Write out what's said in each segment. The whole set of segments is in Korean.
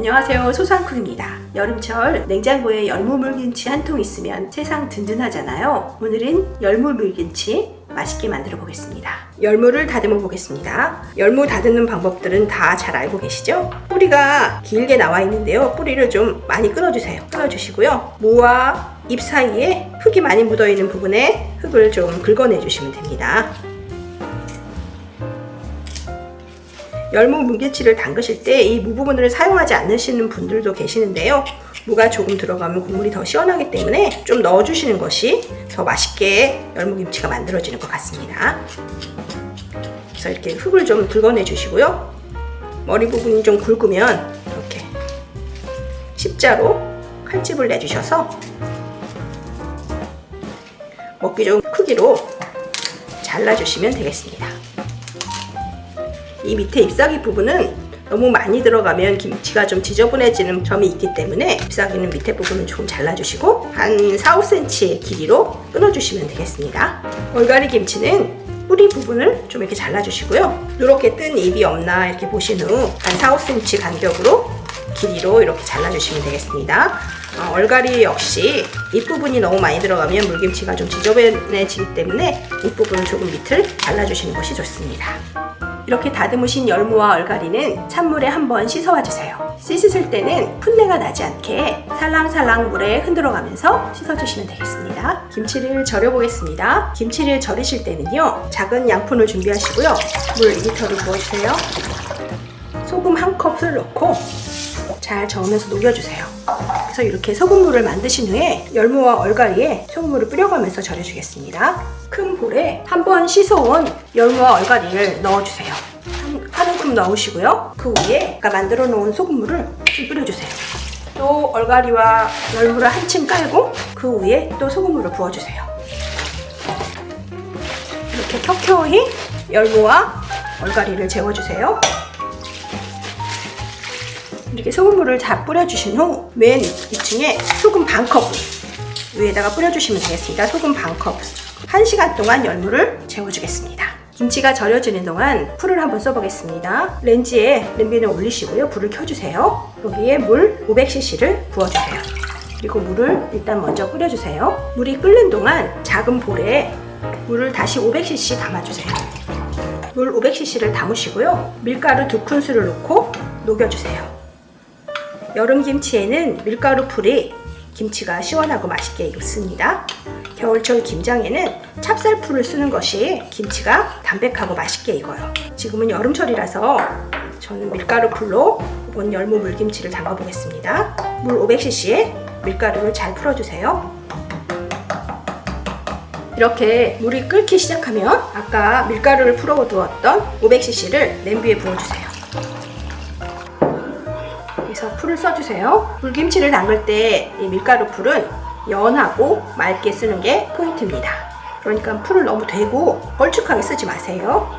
안녕하세요, 소소한쿡입니다. 여름철 냉장고에 열무물김치 한 통 있으면 세상 든든하잖아요. 오늘은 열무물김치 맛있게 만들어 보겠습니다. 열무를 다듬어 보겠습니다. 열무 다듬는 방법들은 다 잘 알고 계시죠? 뿌리가 길게 나와 있는데요. 뿌리를 좀 많이 끊어주세요. 끊어주시고요. 무와 잎 사이에 흙이 많이 묻어 있는 부분에 흙을 좀 긁어내 주시면 됩니다. 열무 물김치를 담그실 때 이 무 부분을 사용하지 않으시는 분들도 계시는데요. 무가 조금 들어가면 국물이 더 시원하기 때문에 좀 넣어주시는 것이 더 맛있게 열무김치가 만들어지는 것 같습니다. 그래서 이렇게 흙을 좀 긁어내 주시고요. 머리 부분이 좀 굵으면 이렇게 십자로 칼집을 내주셔서 먹기 좋은 크기로 잘라주시면 되겠습니다. 이 밑에 잎사귀 부분은 너무 많이 들어가면 김치가 좀 지저분해지는 점이 있기 때문에 잎사귀는 밑에 부분은 조금 잘라주시고 한 4-5cm의 길이로 끊어주시면 되겠습니다. 얼갈이 김치는 뿌리 부분을 좀 이렇게 잘라주시고요. 이렇게 뜬 잎이 없나 이렇게 보신 후 한 4-5cm 간격으로 길이로 이렇게 잘라주시면 되겠습니다. 얼갈이 역시 잎부분이 너무 많이 들어가면 물김치가 좀 지저분해지기 때문에 잎부분을 조금 밑을 잘라주시는 것이 좋습니다. 이렇게 다듬으신 열무와 얼갈이는 찬물에 한번 씻어와 주세요. 씻으실 때는 풋내가 나지 않게 살랑살랑 물에 흔들어가면서 씻어주시면 되겠습니다. 김치를 절여 보겠습니다. 김치를 절이실 때는요, 작은 양푼을 준비하시고요. 물 2리터를 부어주세요. 소금 1컵을 넣고 잘 저으면서 녹여주세요. 그래서 이렇게 소금물을 만드신 후에 열무와 얼갈이에 소금물을 뿌려가면서 절여주겠습니다. 큰 볼에 한번 씻어온 열무와 얼갈이를 넣어주세요. 한 움큼 넣으시고요. 그 위에 아까 만들어 놓은 소금물을 좀 뿌려주세요. 또 얼갈이와 열무를 한층 깔고 그 위에 또 소금물을 부어주세요. 이렇게 켜켜이 열무와 얼갈이를 재워주세요. 이렇게 소금물을 다 뿌려주신 후 맨 2층에 소금 반컵 위에다가 뿌려주시면 되겠습니다. 소금 반컵. 1시간 동안 열무를 재워주겠습니다. 김치가 절여지는 동안 풀을 한번 써보겠습니다. 렌지에 냄비를 올리시고요. 불을 켜주세요. 여기에 물 500cc를 부어주세요. 그리고 물을 일단 먼저 끓여주세요. 물이 끓는 동안 작은 볼에 물을 다시 500cc 담아주세요. 물 500cc를 담으시고요. 밀가루 2큰술을 넣고 녹여주세요. 여름 김치에는 밀가루 풀이 김치가 시원하고 맛있게 익습니다. 겨울철 김장에는 찹쌀풀을 쓰는 것이 김치가 담백하고 맛있게 익어요. 지금은 여름철이라서 저는 밀가루 풀로 이번 열무 물김치를 담가 보겠습니다. 물 500cc에 밀가루를 잘 풀어주세요. 이렇게 물이 끓기 시작하면 아까 밀가루를 풀어두었던 500cc를 냄비에 부어주세요. 풀을 써주세요. 물김치를 담글 때 이 밀가루 풀은 연하고 맑게 쓰는 게 포인트입니다. 그러니까 풀을 너무 대고 걸쭉하게 쓰지 마세요.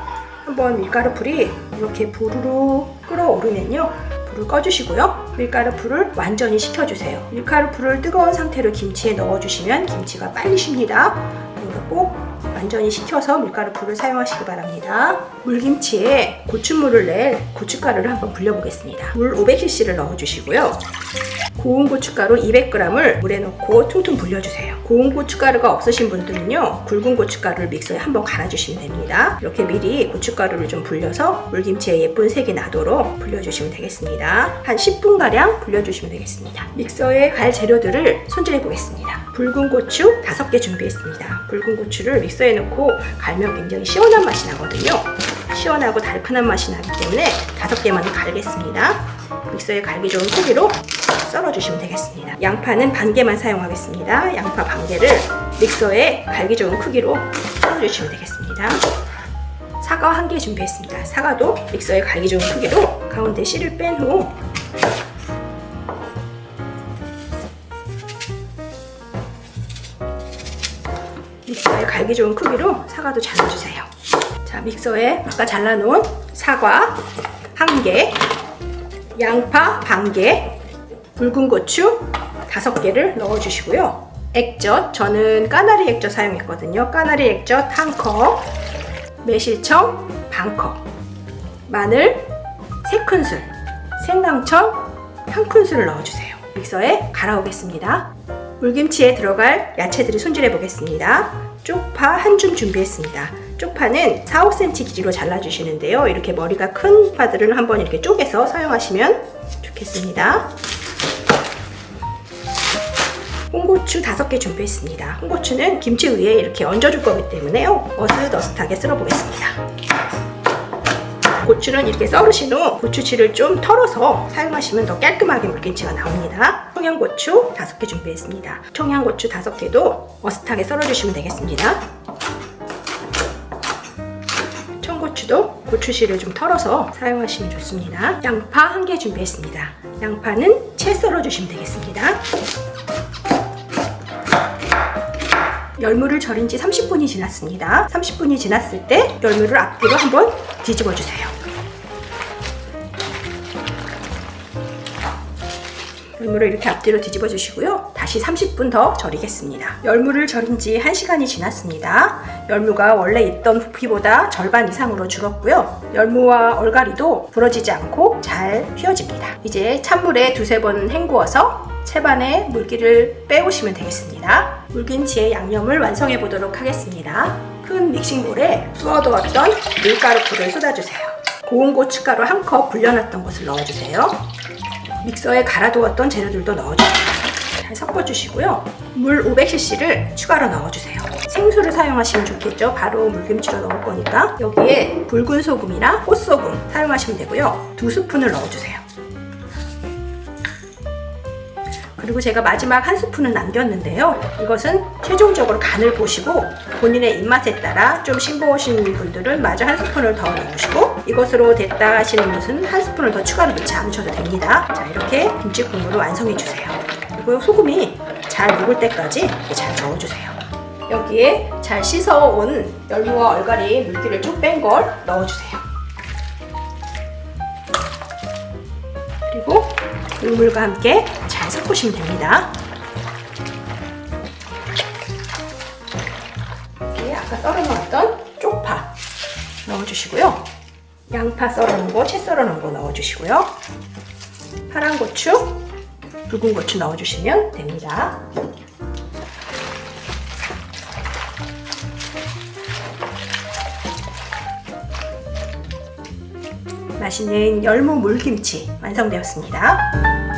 한번 밀가루 풀이 이렇게 부르르 끓어오르면요, 불을 꺼주시고요. 밀가루 풀을 완전히 식혀주세요. 밀가루 풀을 뜨거운 상태로 김치에 넣어주시면 김치가 빨리 식습니다. 그러니까 꼭 완전히 식혀서 밀가루 풀을 사용하시기 바랍니다. 물김치에 고추물을 낼 고춧가루를 한번 불려보겠습니다. 물 500cc를 넣어주시고요. 고운 고춧가루 200g을 물에 넣고 퉁퉁 불려주세요. 고운 고춧가루가 없으신 분들은요, 굵은 고춧가루를 믹서에 한번 갈아주시면 됩니다. 이렇게 미리 고춧가루를 좀 불려서 물김치에 예쁜 색이 나도록 불려주시면 되겠습니다. 한 10분가량 불려주시면 되겠습니다. 믹서에 갈 재료들을 손질해 보겠습니다. 붉은 고추 5개 준비했습니다. 붉은 고추를 믹서에 넣고 갈면 굉장히 시원한 맛이 나거든요. 시원하고 달큰한 맛이 나기 때문에 5개만 갈겠습니다. 믹서에 갈기 좋은 크기로 썰어주시면 되겠습니다. 양파는 반 개만 사용하겠습니다. 양파 반 개를 믹서에 갈기 좋은 크기로 썰어주시면 되겠습니다. 사과 1개 준비했습니다. 사과도 믹서에 갈기 좋은 크기로 가운데 씨를 뺀 후 믹서에 갈기 좋은 크기로 사과도 잘라주세요. 자, 믹서에 아까 잘라놓은 사과 1개, 양파 반 개, 붉은 고추 5개를 넣어주시고요. 액젓, 저는 까나리 액젓 사용했거든요. 까나리 액젓 1컵, 매실청 반컵, 마늘 3큰술, 생강청 한 큰술을 넣어주세요. 믹서에 갈아오겠습니다. 물김치에 들어갈 야채들을 손질해 보겠습니다. 쪽파 한 줌 준비했습니다. 쪽파는 4, 5cm 길이로 잘라주시는데요. 이렇게 머리가 큰 파들은 한번 이렇게 쪼개서 사용하시면 좋겠습니다. 홍고추 5개 준비했습니다. 홍고추는 김치 위에 이렇게 얹어줄 거기 때문에요. 어슷어슷하게 썰어보겠습니다. 고추는 이렇게 썰으신 후 고추씨를 좀 털어서 사용하시면 더 깔끔하게 물김치가 나옵니다. 청양고추 5개 준비했습니다. 청양고추 5개도 어슷하게 썰어주시면 되겠습니다. 청고추도 고추씨를 좀 털어서 사용하시면 좋습니다. 양파 1개 준비했습니다. 양파는 채 썰어주시면 되겠습니다. 열무를 절인 지 30분이 지났습니다. 30분이 지났을 때 열무를 앞뒤로 한번 뒤집어 주세요. 열무를 이렇게 앞뒤로 뒤집어 주시고요. 다시 30분 더 절이겠습니다. 열무를 절인 지 1시간이 지났습니다. 열무가 원래 있던 부피보다 절반 이상으로 줄었고요. 열무와 얼갈이도 부러지지 않고 잘 휘어집니다. 이제 찬물에 2-3번 헹구어서 채반에 물기를 빼오시면 되겠습니다. 물김치의 양념을 완성해 보도록 하겠습니다. 큰 믹싱볼에 부어두었던 밀가루풀을 쏟아주세요. 고운 고춧가루 1컵 불려놨던 것을 넣어주세요. 믹서에 갈아두었던 재료들도 넣어주세요. 잘 섞어주시고요. 물 500cc를 추가로 넣어주세요. 생수를 사용하시면 좋겠죠. 바로 물김치로 넣을 거니까. 여기에 붉은 소금이나 꽃소금 사용하시면 되고요. 2스푼을 넣어주세요. 그리고 제가 마지막 1스푼은 남겼는데요. 이것은 최종적으로 간을 보시고 본인의 입맛에 따라 좀 싱거우신 분들은 마저 1스푼을 더 넣으시고 이것으로 됐다 하시는 분은 1스푼을 더 추가로 넣지 않으셔도 됩니다. 자, 이렇게 김치 국물을 완성해 주세요. 그리고 소금이 잘 녹을 때까지 잘 저어주세요. 여기에 잘 씻어온 열무와 얼갈이 물기를 쭉 뺀 걸 넣어주세요. 그리고 국물과 함께 잘 섞으시면 됩니다. 여기에 아까 썰어놓았던 쪽파 넣어주시고요. 양파 썰어놓은 거, 채 썰어놓은 거 넣어주시고요. 파란 고추, 붉은 고추 넣어주시면 됩니다. 맛있는 열무 물김치 완성되었습니다.